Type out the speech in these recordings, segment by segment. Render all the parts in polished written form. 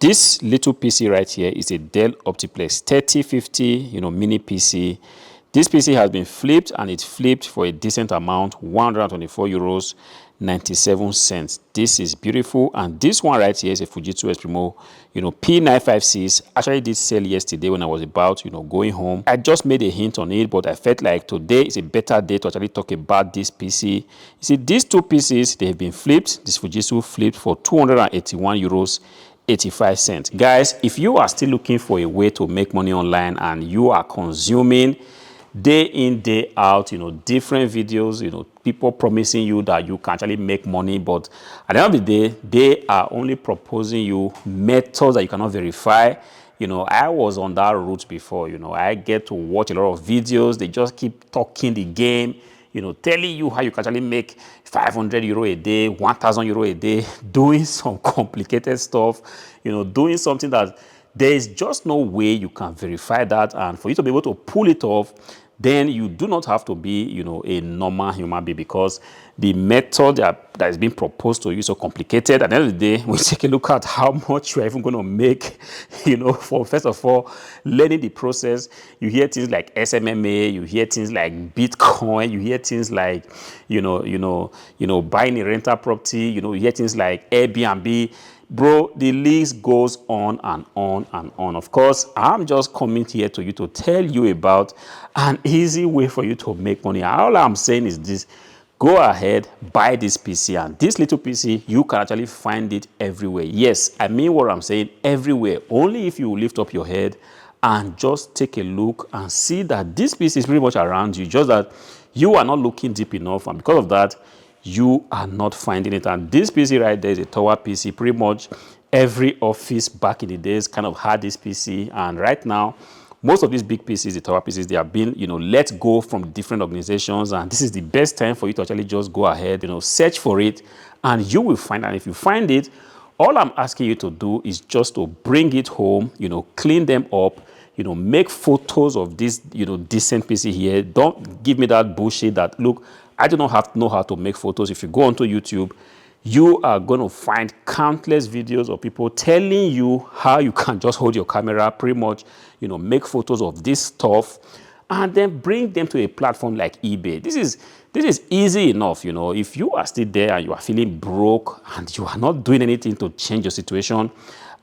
This little PC right here is a Dell Optiplex 3050, mini PC. This PC has been flipped, and it's flipped for a decent amount, 124 euros 97 cents. This is beautiful. And this one right here is a Fujitsu Exprimo, P956. Actually did sell yesterday when I was about, going home. I just made a hint on it, but I felt like today is a better day to actually talk about this PC. You see, these two PCs, they've been flipped. This Fujitsu flipped for 281 euros 85 cents. Guys, if you are still looking for a way to make money online and you are consuming day in, day out, different videos, people promising you that you can actually make money, but at the end of the day, they are only proposing you methods that you cannot verify. I was on that route before. I get to watch a lot of videos. They just keep talking the game, telling you how you can actually make 500 euro a day, 1,000 euro a day, doing some complicated stuff, doing something that there is just no way you can verify that. And for you to be able to pull it off, then you do not have to be, a normal human being, because the method that is being proposed to you is so complicated. At the end of the day, we take a look at how much you're even going to make, for first of all, learning the process. You hear things like SMMA, you hear things like Bitcoin, you hear things like, buying a rental property, you hear things like Airbnb. Bro, the list goes on and on and on. Of course, I'm just coming here to you to tell you about an easy way for you to make money. All I'm saying is this: go ahead, buy this PC. And this little PC, you can actually find it everywhere. Yes, I mean what I'm saying, everywhere. Only if you lift up your head and just take a look and see that this PC is pretty much around you, just that you are not looking deep enough, and because of that, you are not finding it. And this PC right there is a tower PC. Pretty much every office back in the days kind of had this PC, and right now most of these big PCs, the tower PCs, they have been let go from different organizations, and this is the best time for you to actually just go ahead, search for it, and you will find. And if you find it, all I'm asking you to do is just to bring it home, clean them up, make photos of this decent PC here. Don't give me that bullshit that, look, I do not know how to make photos. If you go onto YouTube, you are going to find countless videos of people telling you how you can just hold your camera, pretty much, make photos of this stuff, and then bring them to a platform like eBay. This is easy enough. If you are still there and you are feeling broke and you are not doing anything to change your situation,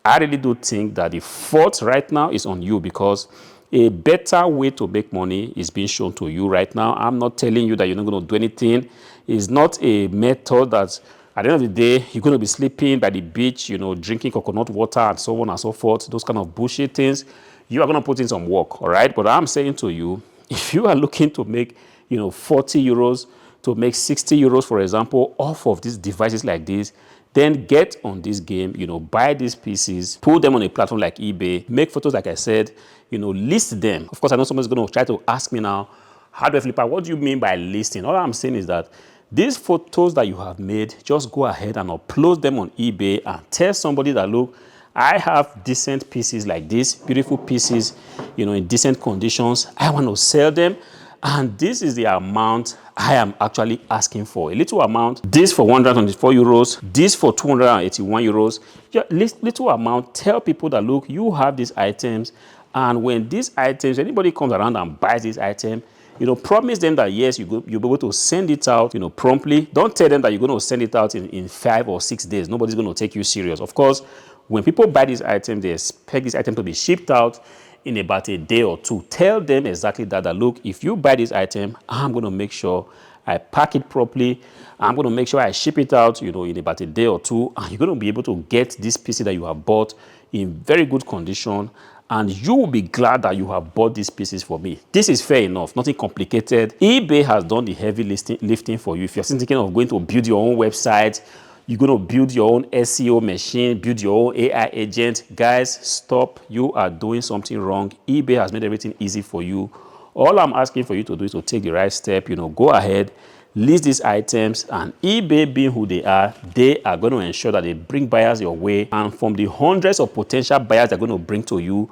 I really do think that the fault right now is on you, because a better way to make money is being shown to you right now. I'm not telling you that you're not going to do anything. It's not a method that at the end of the day you're going to be sleeping by the beach, drinking coconut water and so on and so forth. Those kind of bullshit things. You are going to put in some work, all right? But I'm saying to you, if you are looking to make, 40 euros, to make 60 euros, for example, off of these devices like this, then get on this game, buy these PCs, put them on a platform like eBay, make photos like I said, list them. Of course, I know someone's going to try to ask me now, Hardwareflipper, what do you mean by listing? All I'm saying is that these photos that you have made, just go ahead and upload them on eBay and tell somebody that, look, I have decent PCs like this, beautiful PCs, in decent conditions. I want to sell them, and this is the amount I am actually asking for. A little amount, this for 124 euros, this for 281 euros. Little amount. Tell people that, look, you have these items, and when these items, anybody comes around and buys this item, promise them that yes, you'll be able to send it out, promptly. Don't tell them that you're going to send it out in 5 or 6 days. Nobody's going to take you serious. Of course, when people buy this item, they expect this item to be shipped out in about a day or two. Tell them exactly that, look, if you buy this item, I'm going to make sure I pack it properly. I'm going to make sure I ship it out, in about a day or two, and you're going to be able to get this PC that you have bought in very good condition, and you will be glad that you have bought these pieces for me. This is fair enough, nothing complicated. eBay has done the heavy lifting for you. If you're still thinking of going to build your own website, you're going to build your own SEO machine, build your own AI agent, guys, stop. You are doing something wrong. eBay has made everything easy for you. All I'm asking for you to do is to take the right step. Go ahead, list these items, and eBay, being who they are going to ensure that they bring buyers your way. And from the hundreds of potential buyers they're going to bring to you,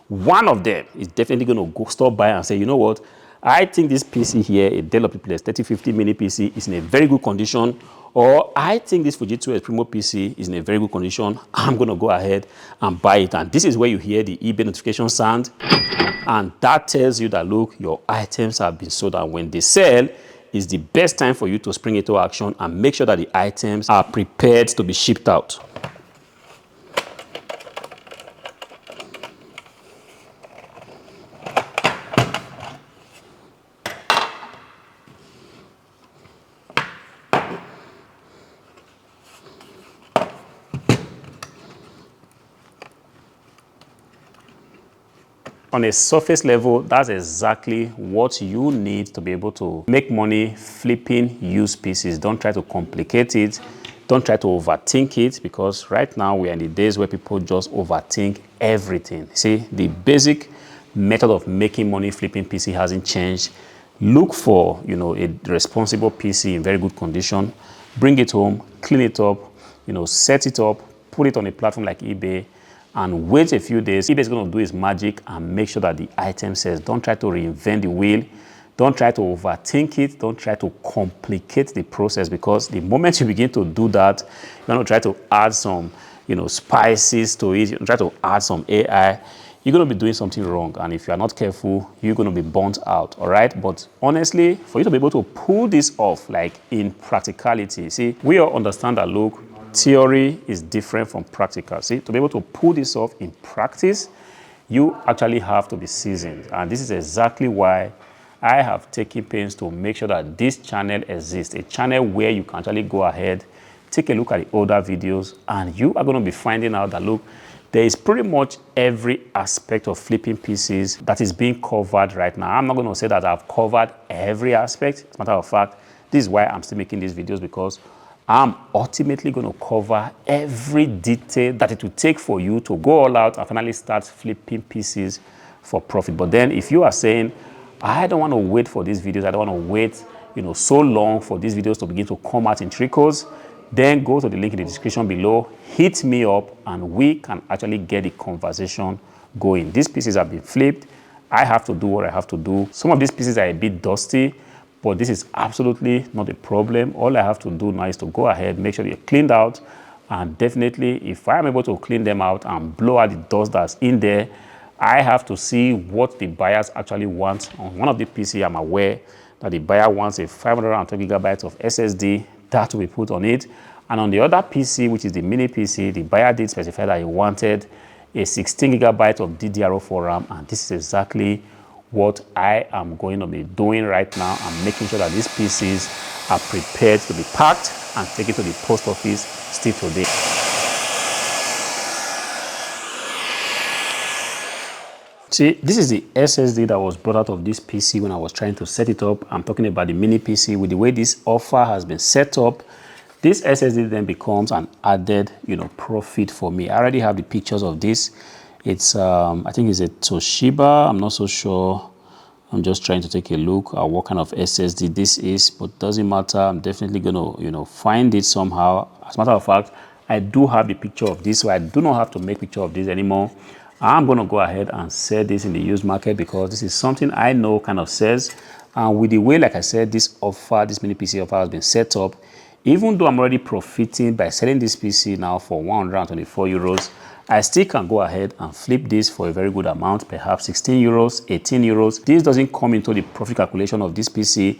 one of them is definitely going to go stop by and say, you know what, I think this PC here, a Dell Optiplex 3050 mini PC, is in a very good condition, or I think this Fujitsu Exprimo PC is in a very good condition. I'm going to go ahead and buy it. And this is where you hear the eBay notification sound, and that tells you that, look, your items have been sold, and when they sell, is the best time for you to spring into action and make sure that the items are prepared to be shipped out. On a surface level, that's exactly what you need to be able to make money flipping used PCs. Don't try to complicate it. Don't try to overthink it, because right now we are in the days where people just overthink everything. See, the basic method of making money flipping PC hasn't changed. Look for, a responsible PC in very good condition. Bring it home, clean it up, set it up, put it on a platform like eBay, and wait a few days. eBay is going to do its magic and make sure that the item sells. Don't try to reinvent the wheel. Don't try to overthink it. Don't try to complicate the process, because the moment you begin to do that, you're going to try to add some, spices to it. You try to add some AI. You're going to be doing something wrong. And if you're not careful, you're going to be burnt out. All right. But honestly, for you to be able to pull this off, like in practicality, see, we all understand that, look, theory is different from practical. See, to be able to pull this off in practice, you actually have to be seasoned. And this is exactly why I have taken pains to make sure that this channel exists, a channel where you can actually go ahead, take a look at the older videos, and you are going to be finding out that, look, there is pretty much every aspect of flipping PCs that is being covered right now. I'm not going to say that I've covered every aspect. As a matter of fact, this is why I'm still making these videos, because I'm ultimately going to cover every detail that it will take for you to go all out and finally start flipping PCs for profit. But then if you are saying, I don't want to wait for these videos, I don't want to wait, so long for these videos to begin to come out in trickles, then go to the link in the description below, hit me up, and we can actually get the conversation going. These PCs have been flipped. I have to do what I have to do. Some of these PCs are a bit dusty, but this is absolutely not a problem. All I have to do now is to go ahead, make sure they're cleaned out, and definitely if I'm able to clean them out and blow out the dust that's in there, I have to see what the buyers actually want. On one of the PC, I'm aware that the buyer wants a 512 gigabytes of SSD that will be put on it. And on the other PC, which is the mini PC, the buyer did specify that he wanted a 16 gigabytes of DDR4 RAM, and this is exactly what I am going to be doing right now. I'm making sure that these PCs are prepared to be packed and taken to the post office still today. See, this is the SSD that was brought out of this PC when I was trying to set it up. I'm talking about the mini PC. With the way this offer has been set up, this SSD then becomes an added, profit for me. I already have the pictures of this. It's, I think it's a Toshiba. I'm not so sure. I'm just trying to take a look at what kind of SSD this is, but doesn't matter. I'm definitely going to, find it somehow. As a matter of fact, I do have the picture of this, so I do not have to make picture of this anymore. I'm going to go ahead and sell this in the used market, because this is something I know kind of sells. And with the way, like I said, this mini PC offer has been set up, even though I'm already profiting by selling this PC now for 124 euros, I still can go ahead and flip this for a very good amount, perhaps 16 euros, 18 euros. This doesn't come into the profit calculation of this PC.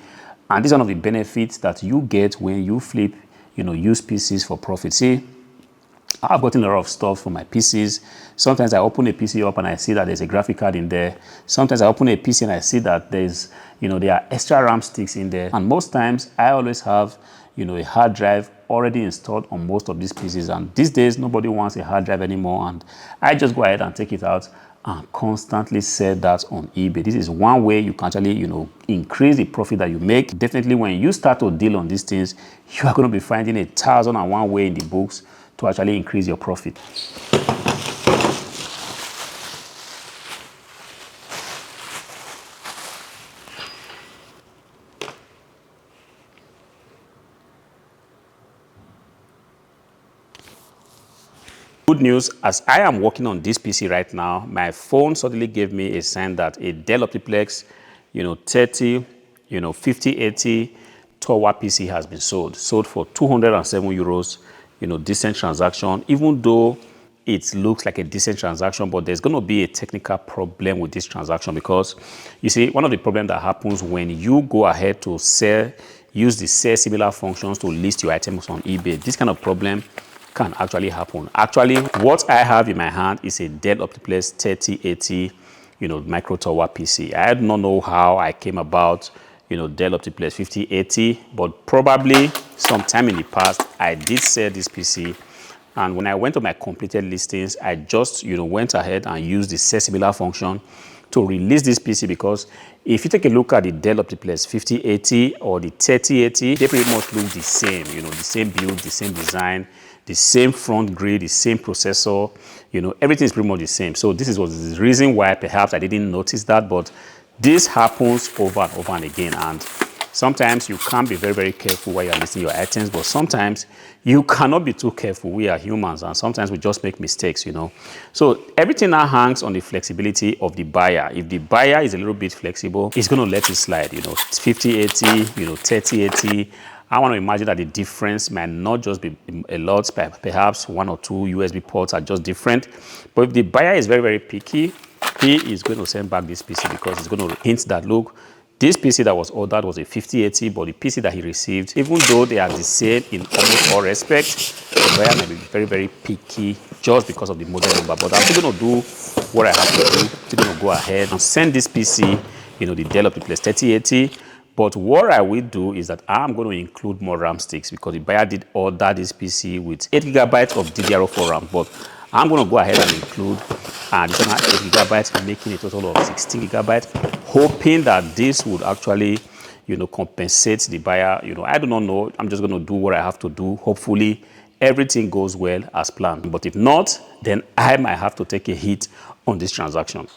And this is one of the benefits that you get when you flip, used PCs for profit. See, I've gotten a lot of stuff for my PCs. Sometimes I open a PC up and I see that there's a graphic card in there. Sometimes I open a PC and I see that there's, there are extra RAM sticks in there. And most times I always have, a hard drive already installed on most of these PCs. And these days, nobody wants a hard drive anymore. And I just go ahead and take it out and constantly sell that on eBay. This is one way you can actually, increase the profit that you make. Definitely when you start to deal on these things, you are going to be finding 1,001 way in the books to actually increase your profit. Good news, as I am working on this PC right now, my phone suddenly gave me a sign that a Dell Optiplex, 30, 50, 80 Tower PC has been sold for 207 euros. Decent transaction, even though it looks like a decent transaction, but there's going to be a technical problem with this transaction, because you see, one of the problems that happens when you go ahead to use the sell similar functions to list your items on eBay, this kind of problem can actually happen. Actually, what I have in my hand is a Dell Optiplex 3080 micro tower PC. I do not know how I came about Dell Optiplex 5080, but probably sometime in the past I did sell this PC, and when I went to my completed listings, I just went ahead and used the sell similar function to release this PC, because if you take a look at the Dell Optiplex 5080 or the 3080, they pretty much look the same, the same build, the same design, the same front grade, the same processor, everything is pretty much the same. So this was the reason why perhaps I didn't notice that, but this happens over and over and again, and sometimes you can't be very, very careful while you're listing your items, but sometimes you cannot be too careful. We are humans, and sometimes we just make mistakes, So everything now hangs on the flexibility of the buyer. If the buyer is a little bit flexible, it's going to let it slide, 5080, 3080. I want to imagine that the difference might not just be a lot, perhaps 1 or 2 USB ports are just different. But if the buyer is very, very picky, he is going to send back this PC, because it's going to hint that, look, this PC that was ordered was a 5080, but the PC that he received, even though they are the same in almost all respects, the buyer might be very, very picky just because of the model number. But I'm still going to do what I have to do. I'm still going to go ahead and send this PC, the Dell Optiplex 3080. But what I will do is that I'm going to include more RAM sticks, because the buyer did order this PC with 8 GB of DDR4 RAM. But I'm going to go ahead and include an additional 8 GB, making a total of 16 GB, hoping that this would actually, compensate the buyer. I do not know. I'm just going to do what I have to do. Hopefully, everything goes well as planned. But if not, then I might have to take a hit on this transaction.